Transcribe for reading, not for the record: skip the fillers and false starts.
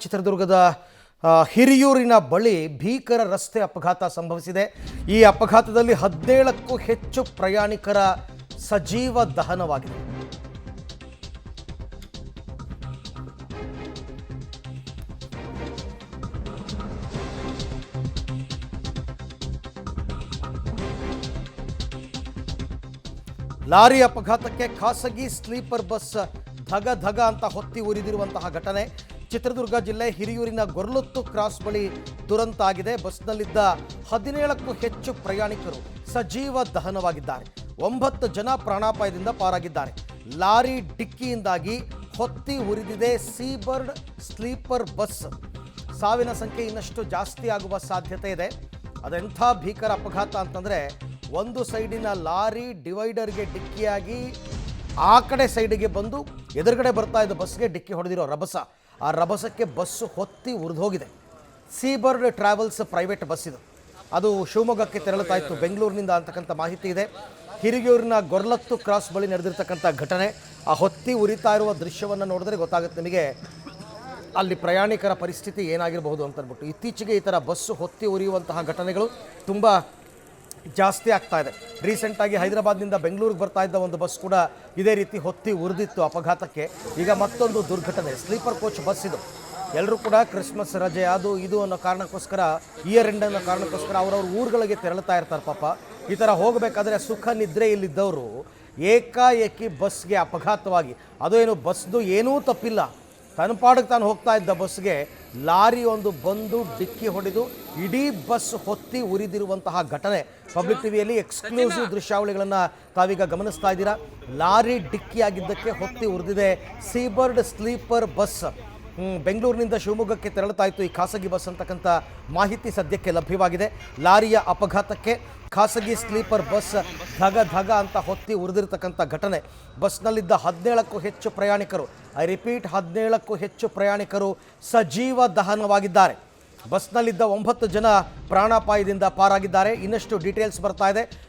ಚಿತ್ರದುರ್ಗದ ಹಿರಿಯೂರಿನ ಬಳಿ ಭೀಕರ ರಸ್ತೆ ಅಪಘಾತ ಸಂಭವಿಸಿದೆ. ಈ ಅಪಘಾತದಲ್ಲಿ 17ಕ್ಕೂ ಹೆಚ್ಚು ಪ್ರಯಾಣಿಕರ ಸಜೀವ ದಹನವಾಗಿದೆ. ಲಾರಿ ಅಪಘಾತಕ್ಕೆ ಖಾಸಗಿ ಸ್ಲೀಪರ್ ಬಸ್ ಧಗ ಧಗ ಅಂತ ಹೊತ್ತಿ ಉರಿದಿರುವಂತಹ ಘಟನೆ ಚಿತ್ರದುರ್ಗ ಜಿಲ್ಲೆ ಹಿರಿಯೂರಿನ ಗೊರ್ಲೊತ್ತು ಕ್ರಾಸ್ ಬಳಿ ದುರಂತ ಆಗಿದೆ. ಬಸ್ನಲ್ಲಿದ್ದ 17ಕ್ಕೂ ಹೆಚ್ಚು ಪ್ರಯಾಣಿಕರು ಸಜೀವ ದಹನವಾಗಿದ್ದಾರೆ. 9 ಜನ ಪ್ರಾಣಾಪಾಯದಿಂದ ಪಾರಾಗಿದ್ದಾರೆ. ಲಾರಿ ಡಿಕ್ಕಿಯಿಂದಾಗಿ ಹೊತ್ತಿ ಉರಿದಿದೆ ಸೀಬರ್ಡ್ ಸ್ಲೀಪರ್ ಬಸ್. ಸಾವಿನ ಸಂಖ್ಯೆ ಇನ್ನಷ್ಟು ಜಾಸ್ತಿ ಆಗುವ ಸಾಧ್ಯತೆ ಇದೆ. ಅದೆಂಥ ಭೀಕರ ಅಪಘಾತ ಅಂತಂದರೆ, ಒಂದು ಸೈಡಿನ ಲಾರಿ ಡಿವೈಡರ್ಗೆ ಡಿಕ್ಕಿಯಾಗಿ ಆ ಕಡೆ ಸೈಡಿಗೆ ಬಂದು ಎದುರುಗಡೆ ಬರ್ತಾ ಇದ್ದ ಬಸ್ಗೆ ಡಿಕ್ಕಿ ಹೊಡೆದಿರೋ ರಭಸ. ಆ ರಭಸಕ್ಕೆ ಬಸ್ಸು ಹೊತ್ತಿ ಉರಿದೋಗಿದೆ. ಸೀಬರ್ಡ್ ಟ್ರಾವೆಲ್ಸ್ ಪ್ರೈವೇಟ್ ಬಸ್ ಇದು. ಅದು ಶಿವಮೊಗ್ಗಕ್ಕೆ ತೆರಳುತ್ತಾ ಇತ್ತು ಬೆಂಗಳೂರಿನಿಂದ ಅಂತಕ್ಕಂಥ ಮಾಹಿತಿ ಇದೆ. ಹಿರಿಯೂರಿನ ಗೊರ್ಲತ್ತು ಕ್ರಾಸ್ ಬಳಿ ನಡೆದಿರ್ತಕ್ಕಂಥ ಘಟನೆ. ಆ ಹೊತ್ತಿ ಉರಿತಾ ಇರುವ ದೃಶ್ಯವನ್ನು ನೋಡಿದ್ರೆ ಗೊತ್ತಾಗುತ್ತೆ ನಿಮಗೆ ಅಲ್ಲಿ ಪ್ರಯಾಣಿಕರ ಪರಿಸ್ಥಿತಿ ಏನಾಗಿರಬಹುದು ಅಂತಂದ್ಬಿಟ್ಟು. ಇತ್ತೀಚೆಗೆ ಈ ಥರ ಬಸ್ಸು ಹೊತ್ತಿ ಉರಿಯುವಂತಹ ಘಟನೆಗಳು ತುಂಬ ಜಾಸ್ತಿ ಆಗ್ತಾ ಇದೆ. ರೀಸೆಂಟಾಗಿ ಹೈದರಾಬಾದ್ನಿಂದ ಬೆಂಗಳೂರಿಗೆ ಬರ್ತಾ ಇದ್ದ ಒಂದು ಬಸ್ ಕೂಡ ಇದೇ ರೀತಿ ಹೊತ್ತಿ ಉರಿದಿತ್ತು ಅಪಘಾತಕ್ಕೆ. ಈಗ ಮತ್ತೊಂದು ದುರ್ಘಟನೆ. ಸ್ಲೀಪರ್ ಕೋಚ್ ಬಸ್ ಇದು. ಎಲ್ಲರೂ ಕೂಡ ಕ್ರಿಸ್ಮಸ್ ರಜೆ ಅದು ಇದು ಅನ್ನೋ ಕಾರಣಕ್ಕೋಸ್ಕರ, ಇಯರ್ ಎಂಡ್ ಅನ್ನೋ ಕಾರಣಕ್ಕೋಸ್ಕರ ಅವ್ರವ್ರ ಊರುಗಳಿಗೆ ತೆರಳುತ್ತಾ ಇರ್ತಾರೆ ಪಾಪ. ಈ ಥರ ಹೋಗಬೇಕಾದ್ರೆ ಸುಖ ನಿದ್ರೆಯಲ್ಲಿದ್ದವರು ಏಕಾಏಕಿ ಬಸ್ಗೆ ಅಪಘಾತವಾಗಿ, ಅದು ಏನು ಬಸ್ದು ಏನೂ ತಪ್ಪಿಲ್ಲ, ತನ್ನ ಪಾಡಿಗೆ ತಾನು ಹೋಗ್ತಾ ಇದ್ದ ಬಸ್ಗೆ ಲಾರಿ ಒಂದು ಬಂದು ಡಿಕ್ಕಿ ಹೊಡೆದು ಇಡೀ ಬಸ್ ಹೊತ್ತಿ ಉರಿದಿರುವಂತಹ ಘಟನೆ ಪಬ್ಲಿಕ್ ಟಿವಿಯಲ್ಲಿ ಎಕ್ಸ್ಕ್ಲೂಸಿವ್ ದೃಶ್ಯಾವಳಿಗಳನ್ನು ತಾವೀಗ ಗಮನಿಸ್ತಾ ಇದ್ದೀರಾ. ಲಾರಿ ಡಿಕ್ಕಿಯಾಗಿದ್ದಕ್ಕೆ ಹೊತ್ತಿ ಉರಿದಿದೆ ಸೀಬರ್ಡ್ ಸ್ಲೀಪರ್ ಬಸ್. ಬೆಂಗಳೂರಿನಿಂದ ಶಿವಮೊಗ್ಗಕ್ಕೆ ತೆರಳುತ್ತಾ ಇತ್ತು ಈ ಖಾಸಗಿ ಬಸ್ ಅಂತಕ್ಕಂಥ ಮಾಹಿತಿ ಸದ್ಯಕ್ಕೆ ಲಭ್ಯವಾಗಿದೆ. ಲಾರಿಯ ಅಪಘಾತಕ್ಕೆ ಖಾಸಗಿ ಸ್ಲೀಪರ್ ಬಸ್ ಧಗ ಧಗ ಅಂತ ಹೊತ್ತಿ ಉರಿದಿರ್ತಕ್ಕಂಥ ಘಟನೆ. ಬಸ್ನಲ್ಲಿದ್ದ 17ಕ್ಕೂ ಹೆಚ್ಚು ಪ್ರಯಾಣಿಕರು, ಐ ರಿಪೀಟ್ 17ಕ್ಕೂ ಹೆಚ್ಚು ಪ್ರಯಾಣಿಕರು ಸಜೀವ ದಹನವಾಗಿದ್ದಾರೆ. ಬಸ್ನಲ್ಲಿದ್ದ 9 ಜನ ಪ್ರಾಣಾಪಾಯದಿಂದ ಪಾರಾಗಿದ್ದಾರೆ. ಇನ್ನಷ್ಟು ಡೀಟೇಲ್ಸ್ ಬರ್ತಾ ಇದೆ.